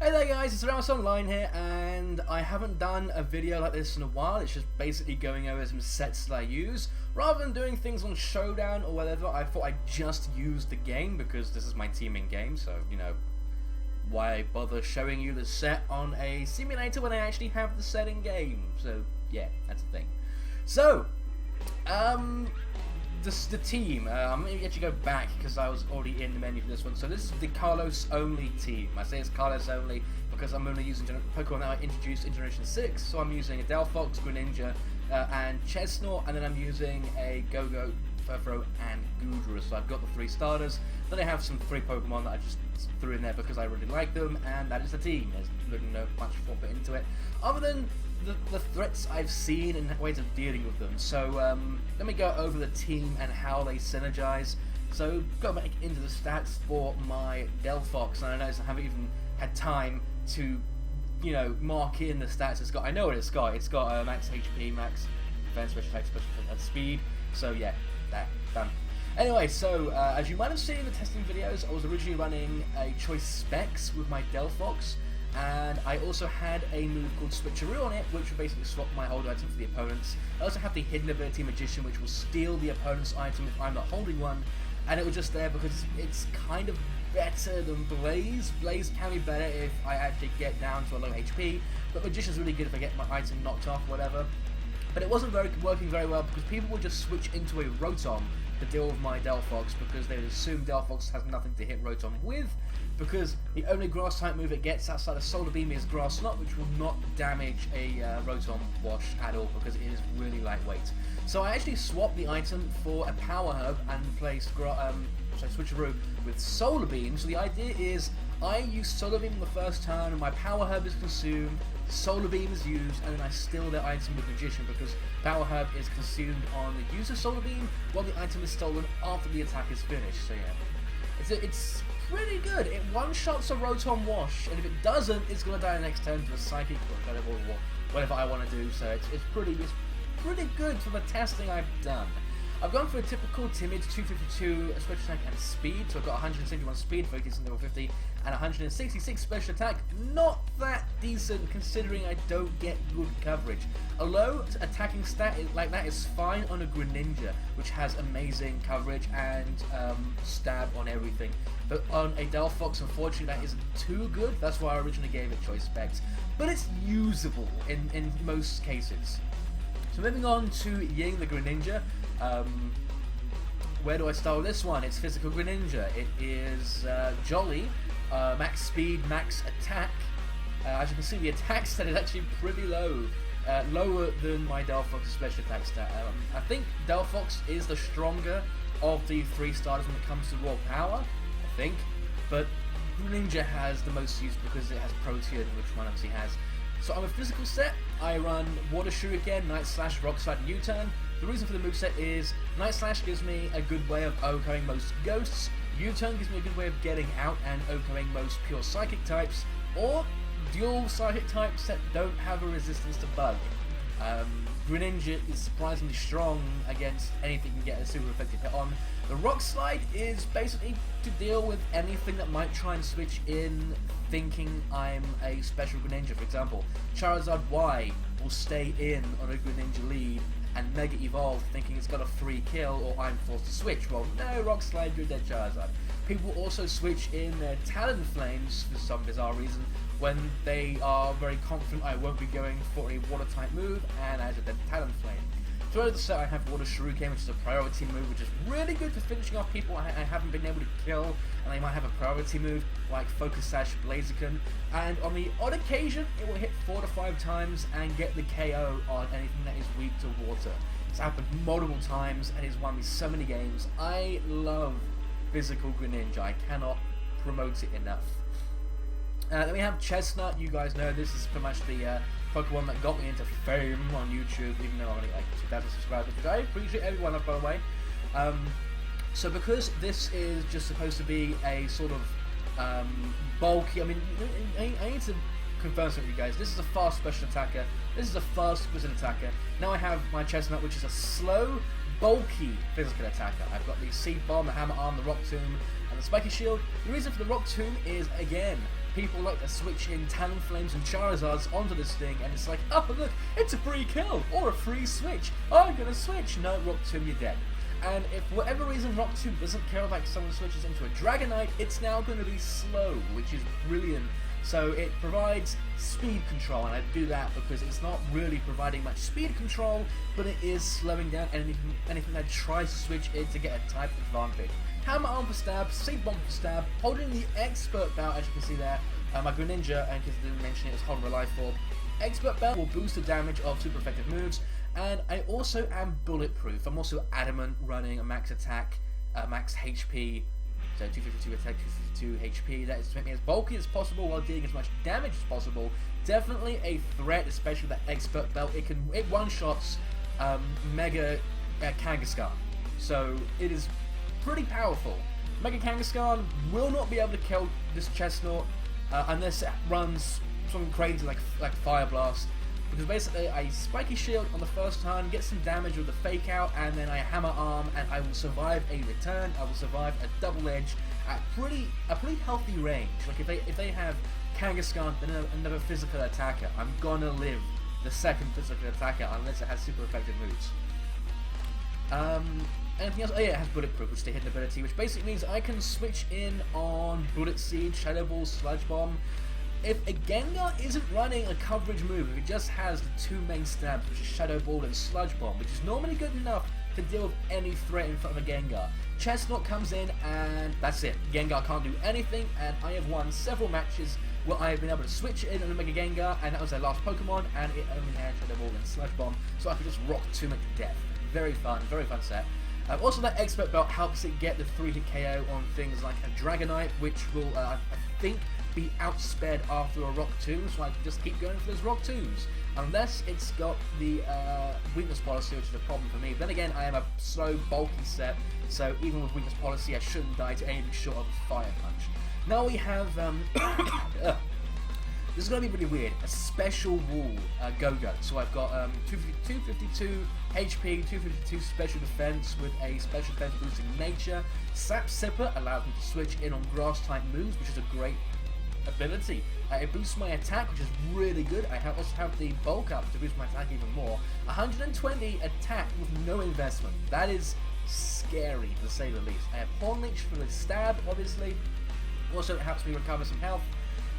Hey there guys, it's TheRamosOnline here, and I haven't done a video like this in a while. It's just basically going over some sets that I use. Rather than doing things on Showdown or whatever, I thought I'd just use the game because this is my teaming game, so, you know, why bother showing you the set on a simulator when I actually have the set in game? So, yeah, that's the thing. So, the team, I'm going to actually go back because I was already in the menu for this one. So this is the Carlos only team. I say it's Carlos only because I'm only using Pokémon that I introduced in Generation 6. So I'm using a Delphox, Greninja, and Chesnaught, and then I'm using a Go-Go, Furfrou, and Goodra. So I've got the 3 starters. Then I have some free Pokemon that I just threw in there because I really like them, and that is the team. There's really no much thought into it, other than the threats I've seen and ways of dealing with them. So let me go over the team and how they synergize. So go back into the stats for my Delphox, and I notice I haven't even had time to, you know, mark in the stats it's got. I know what it's got. It's got max HP, max defense, special attack, special defense, speed. So yeah, that done. Anyway, so as you might have seen in the testing videos, I was originally running a choice specs with my Delphox. And I also had a move called Switcheroo on it, which would basically swap my hold item for the opponent's. I also have the hidden ability Magician, which will steal the opponent's item if I'm not holding one, and it was just there because it's kind of better than Blaze. Blaze can be better if I actually get down to a low HP, but Magician's really good if I get my item knocked off, whatever. But it wasn't working very well because people would just switch into a Rotom to deal with my Delphox because they would assume Delphox has nothing to hit Rotom with, because the only grass type move it gets outside of Solar Beam is Grass Knot, which will not damage a Rotom wash at all because it is really lightweight. So I actually swapped the item for a Power Herb and placed Switcheroo with Solar Beam. So the idea is I use Solar Beam on the first turn and my Power Herb is consumed, Solar Beam is used, and then I steal the item with Magician because Power Herb is consumed on the use of Solar Beam while the item is stolen after the attack is finished. So yeah, it's pretty good. It one-shots a Rotom wash, and if it doesn't, it's going to die the next turn to a Psychic or whatever I want to do. So it's pretty good for the testing I've done. I've gone for a typical Timid 252 special attack and speed, so I've got 171 speed, focus on level 50, and 166 special attack. Not that decent considering I don't get good coverage. A low attacking stat like that is fine on a Greninja, which has amazing coverage and stab on everything. But on a Delphox, unfortunately, that isn't too good. That's why I originally gave it choice specs. But it's usable in most cases. So moving on to Ying the Greninja. Where do I start with this one? It's Physical Greninja. It is Jolly, max speed, max attack. As you can see, the attack stat is actually pretty low, lower than my Delphox's special attack stat. I think Delphox is the stronger of the 3 starters when it comes to raw power, I think, but Greninja has the most use because it has Protean, which one obviously has. So I'm a physical set. I run Water Shuriken, Night Slash, Rock Slide, and U-Turn. The reason for the moveset is Night Slash gives me a good way of OHKOing most ghosts, U-Turn gives me a good way of getting out and OHKOing most pure psychic types, or dual psychic types that don't have a resistance to bug. Greninja is surprisingly strong against anything you can get a super effective hit on. The Rock Slide is basically to deal with anything that might try and switch in thinking I'm a special Greninja. For example, Charizard Y will stay in on a Greninja lead and Mega Evolve thinking it's got a free kill or I'm forced to switch. Well, no, Rock Slide, you're dead Charizard. People also switch in their Talonflames for some bizarre reason when they are very confident I won't be going for a water type move and as a dead Talonflame. Throughout the set I have Water Shuriken, which is a priority move, which is really good for finishing off people I haven't been able to kill, and they might have a priority move like Focus Sash, Blaziken, and on the odd occasion it will hit 4 to 5 times and get the KO on anything that is weak to water. It's happened multiple times and it's won me so many games. I love Physical Greninja, I cannot promote it enough. Then we have Chesnaught. You guys know this is pretty much the Pokemon that got me into fame on YouTube, even though I'm only like 2,000 subscribers, which I appreciate every one of, by the way. So because this is just supposed to be a sort of bulky, I mean, I need to confirm something with you guys. This is a fast special attacker. This is a fast wizard attacker. Now I have my Chesnaught, which is a slow, bulky physical attacker. I've got the Seed Bomb, the Hammer Arm, the Rock Tomb, and the Spiky Shield. The reason for the Rock Tomb is, again, people like to switch in Talonflames and Charizards onto this thing, and it's like, oh look, it's a free kill, or a free switch, I'm gonna switch, no, Rock Tomb, you're dead. And if for whatever reason Rock Tomb doesn't care like someone switches into a Dragonite, it's now going to be slow, which is brilliant. So it provides speed control, and I do that because it's not really providing much speed control, but it is slowing down anything that tries to switch in to get a type advantage. Hammer Arm for stab, Seed Bomb for stab, holding the Expert Belt, as you can see there. My Greninja, and because I didn't mention it, was holding a Life Orb. Expert Belt will boost the damage of super effective moves, and I also am bulletproof. I'm also adamant running a max attack, max HP, so 252 attack, 252 HP. That is to make me as bulky as possible while dealing as much damage as possible. Definitely a threat, especially with that Expert Belt. It one-shots Mega Kangaskhan, so it is pretty powerful. Mega Kangaskhan will not be able to kill this Chestnut unless it runs something crazy like Fire Blast, because basically I Spiky Shield on the first turn, get some damage with the Fake Out, and then I Hammer Arm, and I will survive a return. I will survive a Double Edge at a pretty healthy range. Like if they have Kangaskhan and another physical attacker, I'm gonna live the second physical attacker unless it has super effective moves. Anything else? Oh yeah, it has Bulletproof, which is the hidden ability, which basically means I can switch in on Bullet Seed, Shadow Ball, Sludge Bomb. If a Gengar isn't running a coverage move, if it just has the two main stabs, which is Shadow Ball and Sludge Bomb, which is normally good enough to deal with any threat in front of a Gengar, Chestnut comes in and that's it. Gengar can't do anything, and I have won several matches where I have been able to switch in on a Mega Gengar, and that was their last Pokemon, and it only had Shadow Ball and Sludge Bomb, so I could just rock Tomb to death. Very fun set. Also, that Expert Belt helps it get the 3-hit KO on things like a Dragonite, which will, I think, be outsped after a Rock Tomb, so I can just keep going for those Rock Tombs. Unless it's got the Weakness Policy, which is a problem for me. Then again, I am a slow, bulky set, so even with Weakness Policy, I shouldn't die to anything short of a Fire Punch. Now we have, this is going to be really weird, a Special Wall Go-Go. So I've got 252 HP, 252 Special Defense with a Special Defense boosting Nature. Sap Sipper allows me to switch in on Grass-type moves, which is a great ability. It boosts my attack, which is really good. I also have the Bulk Up to boost my attack even more. 120 attack with no investment. That is scary, to say the least. I have Horn Leech for the stab, obviously. Also, it helps me recover some health.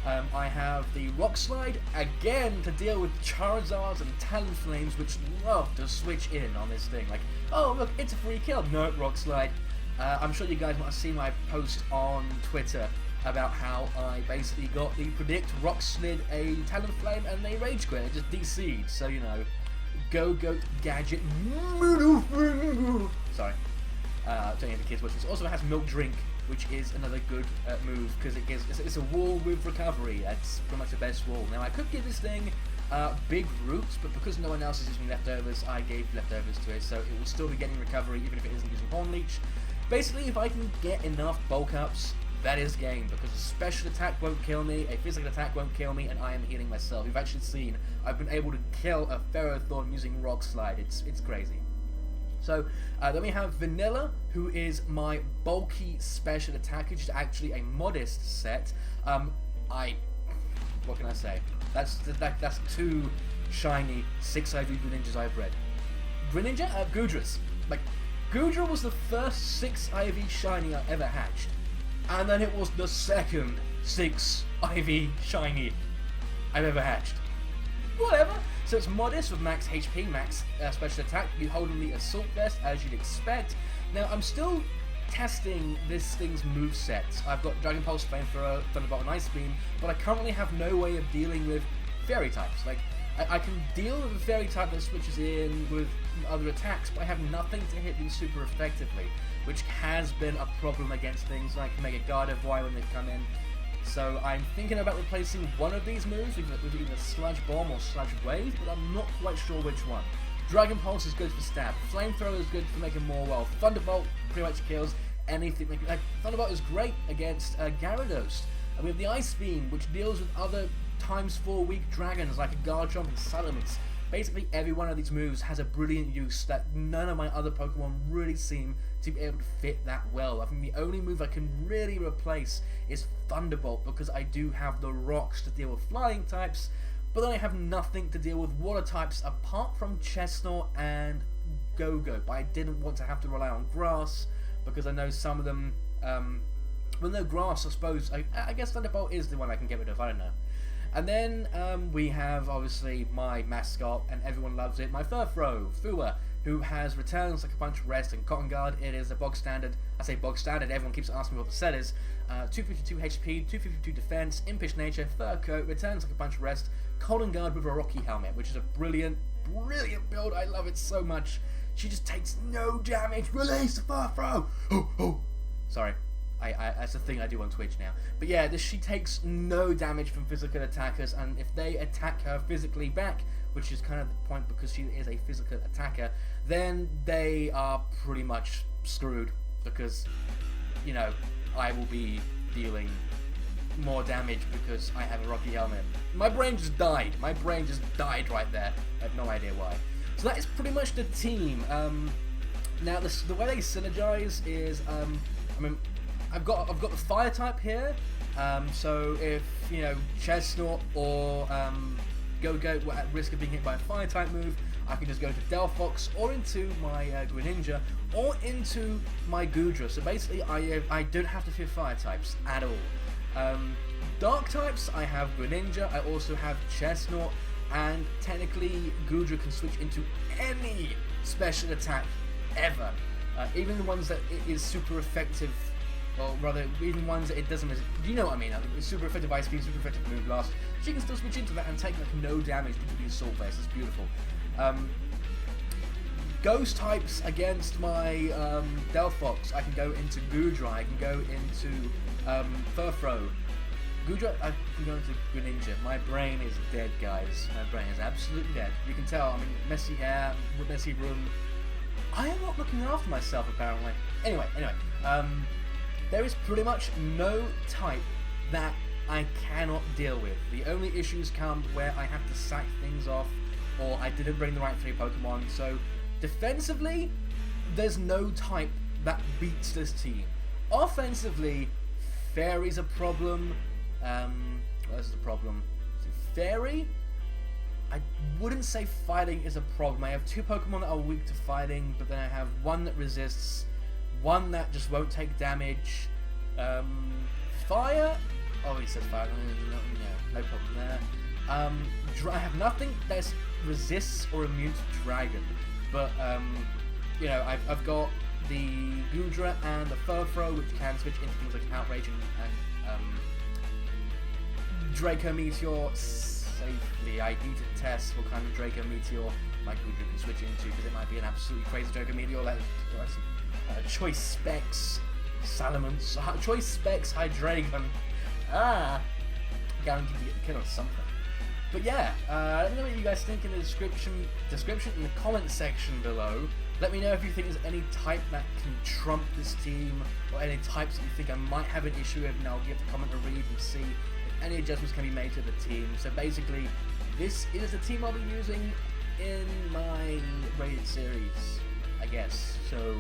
I have the Rock Slide, again, to deal with Charizards and Talonflames, which love to switch in on this thing. Like, oh look, it's a free kill. No, Rock Slide. I'm sure you guys might have seen my post on Twitter about how I basically got the Predict, Rock Slid, a Talonflame, and they Rage Quit. It just DC'd, so you know, Go Gadget. Sorry. Telling the kids, which also has Milk Drink, which is another good move, because it's a wall with recovery. That's pretty much the best wall. Now I could give this thing big roots, but because no one else is using leftovers, I gave leftovers to it, so it will still be getting recovery even if it isn't using Horn Leech. Basically, if I can get enough bulk ups, that is game, because a special attack won't kill me, a physical attack won't kill me, and I am healing myself. You've actually seen I've been able to kill a Ferrothorn using Rock Slide. It's crazy. So then we have Vanilla, who is my bulky special attack, which is actually a modest set. What can I say? That's two shiny 6 IV Greninjas I've bred. Greninja? Goodras. Like, Goodra was the first 6 IV shiny I ever hatched, and then it was the second 6 IV shiny I've ever hatched. Whatever. So it's modest with max HP, max special attack. You holding the Assault Vest as you'd expect. Now I'm still testing this thing's moveset. I've got Dragon Pulse, Flamethrower, Thunderbolt, and Ice Beam, but I currently have no way of dealing with Fairy types. Like, I can deal with a Fairy type that switches in with other attacks, but I have nothing to hit these super effectively, which has been a problem against things like Mega Gardevoir when they've come in. So I'm thinking about replacing one of these moves with either Sludge Bomb or Sludge Wave, but I'm not quite sure which one. Dragon Pulse is good for stab, Flamethrower is good for making more well, Thunderbolt pretty much kills anything. Like Thunderbolt is great against Gyarados. And we have the Ice Beam, which deals with other ×4 weak dragons like a Garchomp and Salamence. basically every one of these moves has a brilliant use that none of my other Pokemon really seem to be able to fit that well. I think the only move I can really replace is Thunderbolt, because I do have the rocks to deal with flying types, but then I have nothing to deal with water types apart from Chestnut and Go-Go. But I didn't want to have to rely on grass, because I know some of them, well, no, grass, I suppose, I guess Thunderbolt is the one I can get rid of, I don't know. And then we have, obviously, my mascot, and everyone loves it, my Furfrou, Fua, who has returns like a punch, rest, and cotton guard. It is a bog standard. I say bog standard, everyone keeps asking me what the set is. 252 HP, 252 defense, impish nature, fur coat, returns like a punch, rest, cotton guard with a rocky helmet, which is a brilliant, brilliant build. I love it so much. She just takes no damage. Release the Furfrou! Oh. Sorry. That's a thing I do on Twitch now. But yeah, she takes no damage from physical attackers, and if they attack her physically back, which is kind of the point because she is a physical attacker, then they are pretty much screwed, because, you know, I will be dealing more damage because I have a rocky helmet. My brain just died. My brain just died right there. I have no idea why. So that is pretty much the team. Now, the way they synergize is, I mean, I've got the fire type here, so if, you know, Chestnut or Go-Go were at risk of being hit by a fire type move, I can just go into Delphox or into my Greninja or into my Goodra. So basically I don't have to fear fire types at all. Dark types, I have Greninja, I also have Chestnut, and technically Goodra can switch into any special attack ever, even the ones that it is super effective. Or rather, even ones that it doesn't. You know what I mean? It's super effective Ice Beam, super effective Moon Blast. She can still switch into that and take like no damage due to the Assault Vest. It's beautiful. Ghost types against my Delphox. I can go into Goodra. I can go into Furfrou. Goodra. I can go into Greninja. My brain is dead, guys. My brain is absolutely dead. You can tell. I mean, messy hair, messy room. I am not looking after myself apparently. Anyway. There is pretty much no type that I cannot deal with. The only issues come where I have to sack things off, or I didn't bring the right 3 Pokemon. So defensively, there's no type that beats this team. Offensively, Fairy's a problem. What is the problem? Is it Fairy? I wouldn't say fighting is a problem. I have 2 Pokemon that are weak to fighting, but then I have one that resists, one that just won't take damage. Fire? Oh, he said fire. No problem there. I have nothing that resists or immune to dragon. But, you know, I've got the Goodra and the Furfrou, which can switch into things like Outrage and Draco Meteor safely. I need to test what kind of Draco Meteor my Goodra can switch into, because it might be an absolutely crazy Draco Meteor. Choice Specs, Salamence, Choice Specs, Hydreigon. Guaranteed to get the kill or something. But yeah, let me know what you guys think in the description in the comment section below. Let me know if you think there's any type that can trump this team, or any types that you think I might have an issue with, and I'll give the comment a read and see if any adjustments can be made to the team. So basically, this is the team I'll be using in my rated series, I guess. So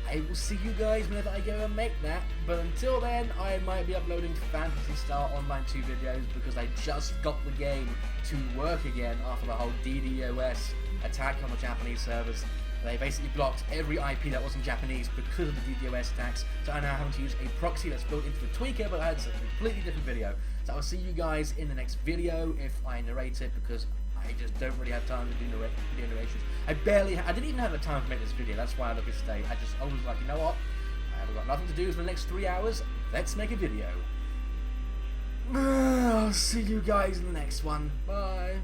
I will see you guys whenever I go and make that, but until then, I might be uploading Phantasy Star Online 2 videos, because I just got the game to work again after the whole DDoS attack on the Japanese servers. They basically blocked every IP that wasn't Japanese because of the DDoS attacks, so I'm now having to use a proxy that's built into the tweaker, but that's a completely different video. So I'll see you guys in the next video if I narrate it, because I just don't really have time to do video narrations. I didn't even have the time to make this video. That's why I look at today. I was like, you know what? I haven't got nothing to do for the next 3 hours. Let's make a video. I'll see you guys in the next one. Bye.